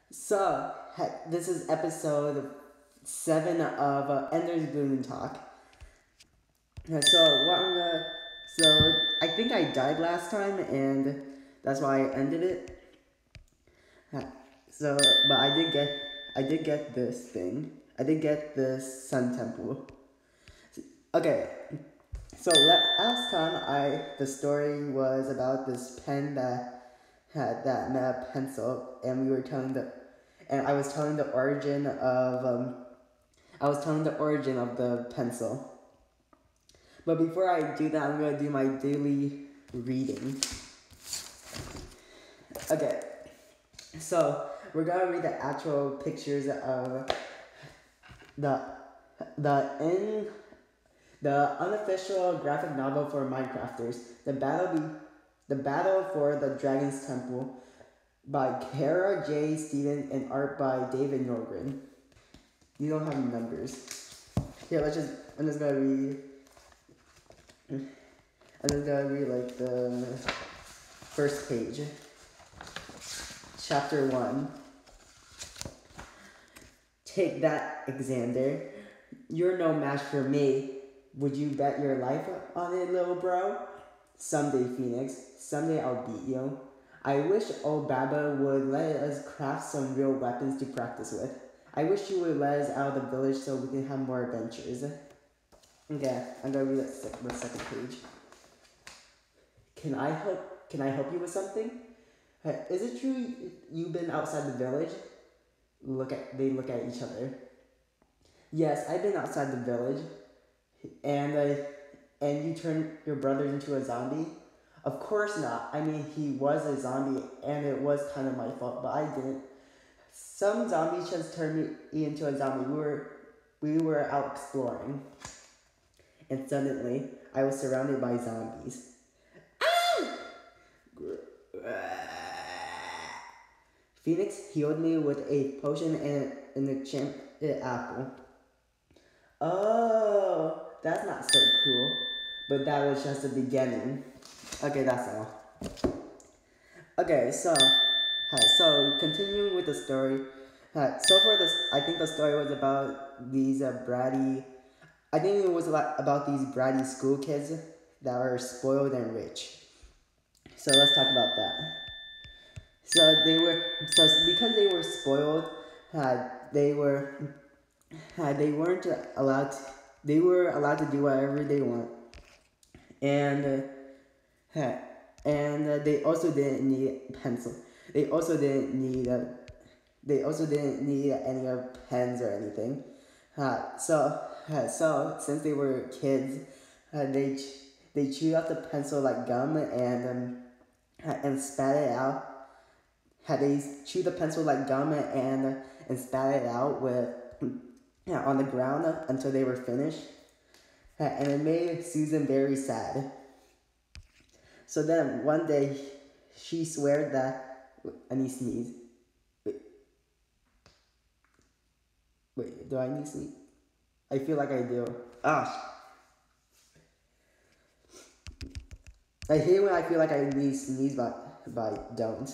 So, this is episode 7 of Ender's Bloon Talk. So I think I died last time, and that's why I ended it. But I did get this thing. I did get this Sun Temple. Okay, so last time the story was about this pen that met a pencil, and I was telling the origin of the pencil. But before I do that, I'm gonna do my daily reading. Okay, so we're gonna read the actual pictures of the unofficial graphic novel for Minecrafters, the battle for the Dragon's Temple, by Kara J. Stevens and art by David Norgren. You don't have numbers. Here, I'm just gonna read like the first page. Chapter 1. Take that, Xander. You're no match for me. Would you bet your life on it, little bro? Someday, Phoenix. Someday I'll beat you. I wish old Baba would let us craft some real weapons to practice with. I wish you would let us out of the village so we can have more adventures. Okay, I'm gonna read the second page. Can I help you with something? Is it true you've been outside the village? They look at each other. Yes, I've been outside the village. And you turned your brother into a zombie? Of course not. I mean, he was a zombie, and it was kind of my fault, but I didn't. Some zombies just turned me into a zombie. We were out exploring, and suddenly I was surrounded by zombies. Ah! Phoenix healed me with a potion and an enchanted apple. Oh, that's not so cool. But that was just the beginning. Okay, that's all. Okay, so continuing with the story. I think the story was about these bratty. I think it was about these bratty school kids that are spoiled and rich. So let's talk about that. Because they were spoiled, they weren't allowed. They were allowed to do whatever they want, and they also didn't need pencil. They also didn't need any pens or anything. So since they were kids, they chewed out the pencil like gum and spat it out. They chewed the pencil like gum and spat it out on the ground until they were finished. And it made Susan very sad. So then one day she sweared that I need to sneeze. Wait, do I need to sneeze? I feel like I do. Ah. I hate when I feel like I need to sneeze but I don't.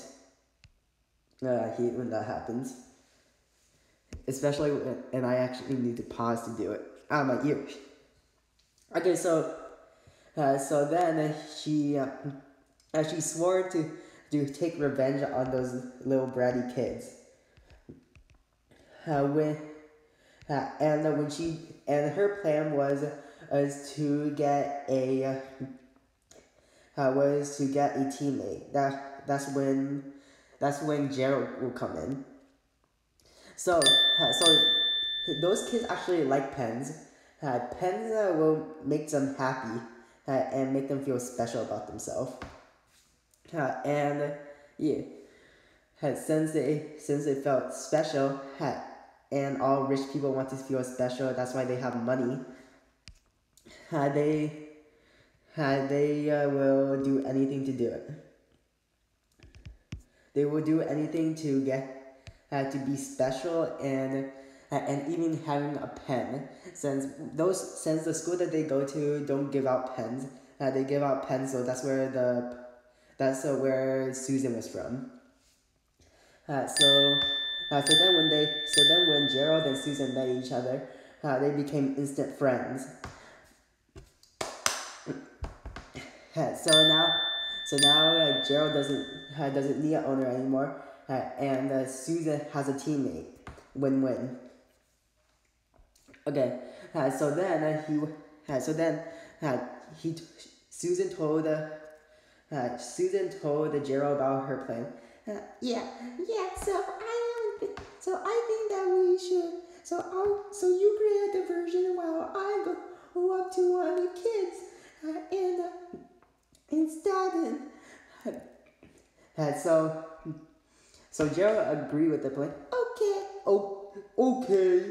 I hate when that happens. Especially when I actually need to pause to do it. Out of my ears. Okay, so then she swore to take revenge on those little bratty kids. And her plan was to get a teammate. That's when Gerald will come in. So those kids actually like pens. Pens will make them happy and make them feel special about themselves. Since they felt special, and all rich people want to feel special, that's why they have money. They will do anything to do it. They will do anything to get to be special and even having a pen. Since the school that they go to don't give out pens, they give out pencils. That's where Susan was from. So then when Gerald and Susan met each other, they became instant friends. So now Gerald doesn't need an owner anymore, and Susan has a teammate. Win-win. Okay, so then he Susan told Gerald about her plan. Yeah. So I think that we should. So you create a diversion while I go up to one of the kids, and stab him. So Gerald agreed with the plan. Okay. Okay.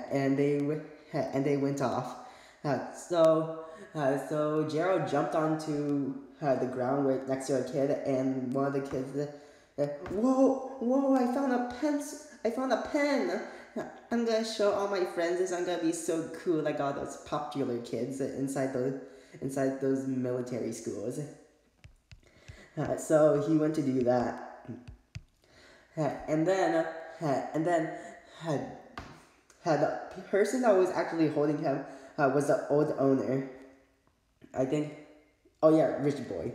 And they went off. So Gerald jumped onto the ground next to a kid, and one of the kids whoa! I found a pen. I'm gonna show all my friends this. I'm gonna be so cool, like all those popular kids inside those military schools. So he went to do that, and then the person that was actually holding him was the old owner. I think. Oh yeah, Rich Boy.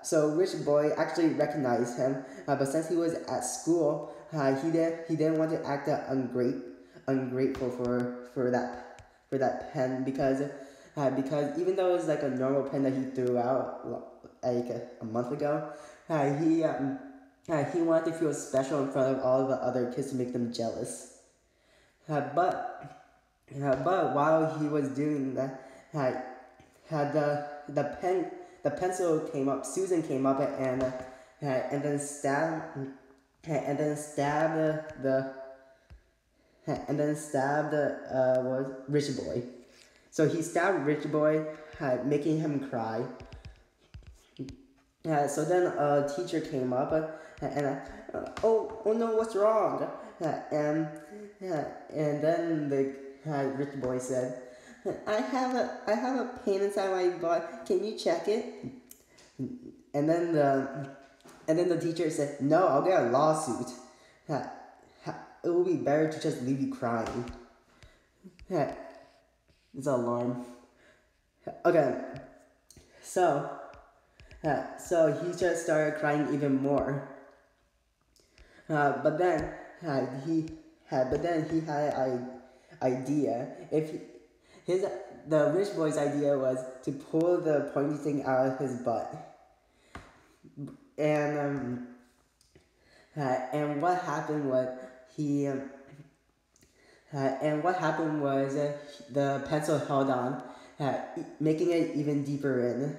So Rich Boy actually recognized him, but since he was at school, he didn't want to act ungrateful for that pen because even though it was like a normal pen that he threw out like a month ago, he wanted to feel special in front of all the other kids to make them jealous. But while he was doing that, the pencil came up. Susan came up and then stabbed Rich Boy. So he stabbed Rich Boy, making him cry. So then a teacher came up and oh no, what's wrong? And then the Rich Boy said, I have a pain inside my butt. Can you check it? And then the teacher said, no, I'll get a lawsuit. It will be better to just leave you crying. It's an alarm. Okay, so he just started crying even more. But then he had an idea. The Rich Boy's idea was to pull the pointy thing out of his butt, and what happened was the pencil held on, making it even deeper in.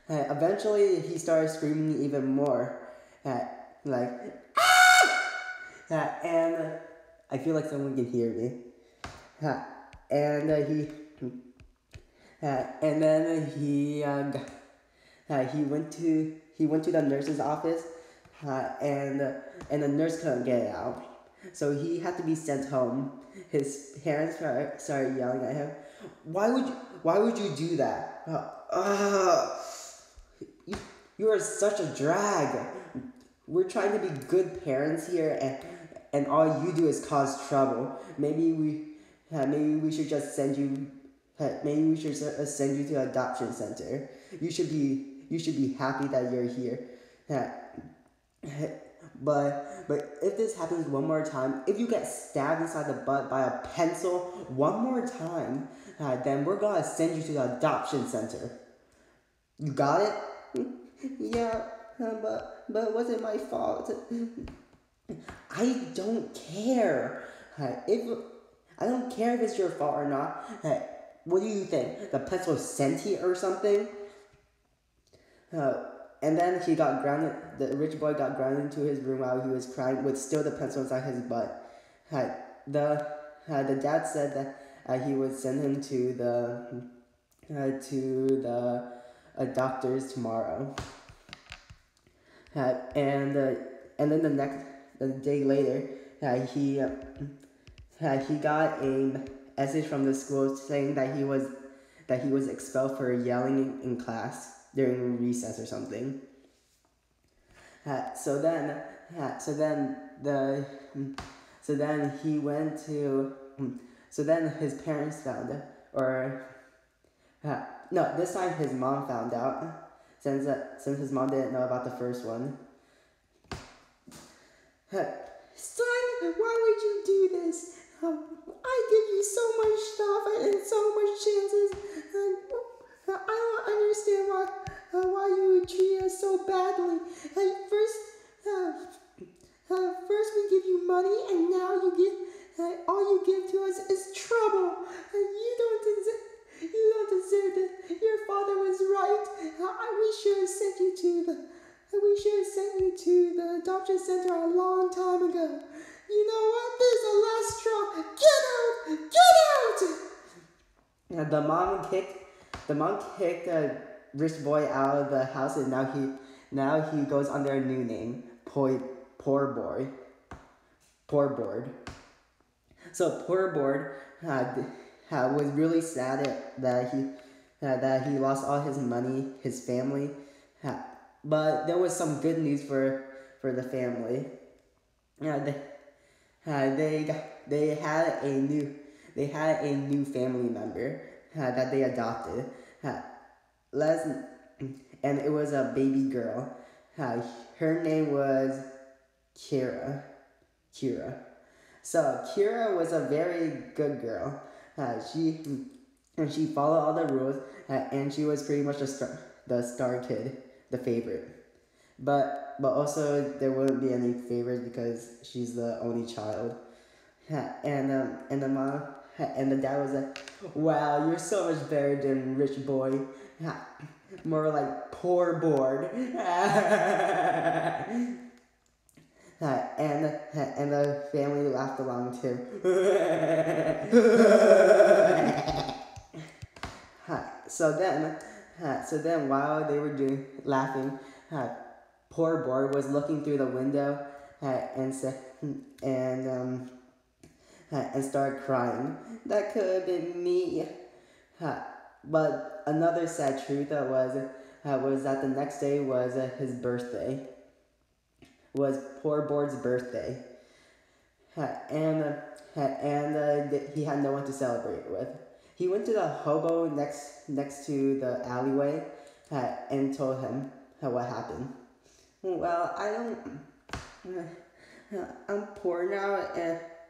Eventually, he started screaming even more, like ah! And I feel like someone can hear me. And he went to the nurse's office, and the nurse couldn't get it out, so he had to be sent home. His parents started yelling at him. Why would you do that? You are such a drag. We're trying to be good parents here, and all you do is cause trouble. Maybe we should just send you. Maybe we should send you to an adoption center. You should be happy that you're here. But if this happens one more time, if you get stabbed inside the butt by a pencil one more time, then we're gonna send you to the adoption center. You got it? Yeah, but it wasn't my fault. I don't care. I don't care if it's your fault or not. What do you think? The pencil is sentient or something? And then he got grounded. The Rich Boy got grounded into his room while he was crying, with still the pencil inside his butt. The dad said that he would send him to the doctors tomorrow. And then the day later, he got a message from the school saying that he was expelled for yelling in class. during recess or something. So then, so then the, so then he went to, so then his parents found it, or, no, this time his mom found out, since his mom didn't know about the first one. Son, why would you do this? I give you so much stuff and so much chances, and I don't understand why you would treat us so badly. First we give you money, and now you give all you give to us is trouble. You don't deserve it. Your father was right. We should have sent you to the adoption center a long time ago. You know what? This is the last straw. Get out! The mom kicked the rich boy out of the house, and now he goes under a new name, Poor Board. So Poor Board was really sad that he lost all his money, his family. But there was some good news for the family. They had a new family member that they adopted. And it was a baby girl. Her name was Kira. So Kira was a very good girl. She followed all the rules, and she was pretty much the star kid, the favorite. But also there wouldn't be any favorites because she's the only child. And the mom and the dad was like, "Wow, you're so much better than rich boy. More like poor board." And the family laughed along too. So then while they were laughing, Poor Board was looking through the window and started crying. That could have been me. But another sad truth was that the next day was his birthday. Was Poor Board's birthday. And he had no one to celebrate with. He went to the hobo next to the alleyway and told him what happened. "Well, I'm poor now,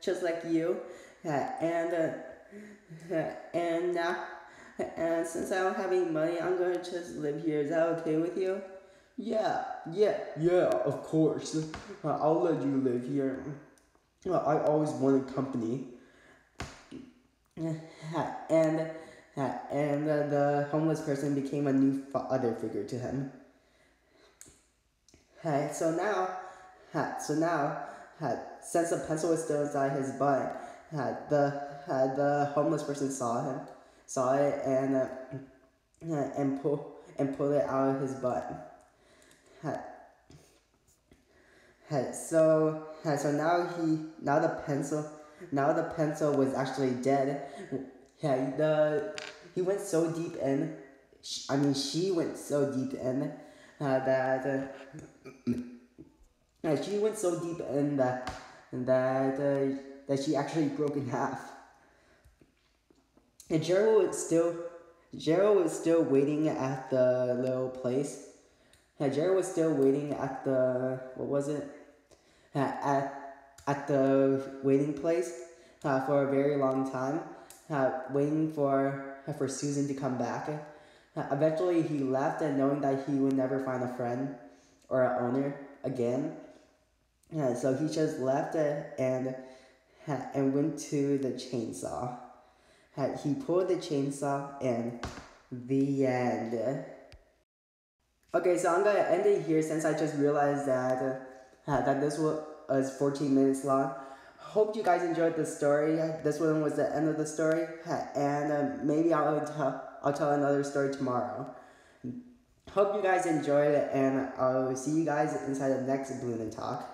just like you, and now, and since I don't have any money, I'm gonna just live here. Is that okay with you?" Yeah, of course. I'll let you live here. I always wanted company. And the homeless person became a new father figure to him. So now, since the pencil was still inside his butt, the homeless person saw it, and pulled it out of his butt. So now the pencil was actually dead. He went so deep in. She went so deep in that she went so deep in that she actually broke in half. And Gerald was still waiting at the little place. Gerald was still waiting at the at the waiting place for a very long time, waiting for Susan to come back. Eventually he left, and knowing that he would never find a friend or an owner again. So he just left and went to the chainsaw. He pulled the chainsaw, and the end. Okay, so I'm gonna end it here since I just realized that this was 14 minutes long. Hope you guys enjoyed the story. This one was the end of the story, and maybe I'll tell another story tomorrow. Hope you guys enjoyed it, and I'll see you guys inside the next Bloon and Talk.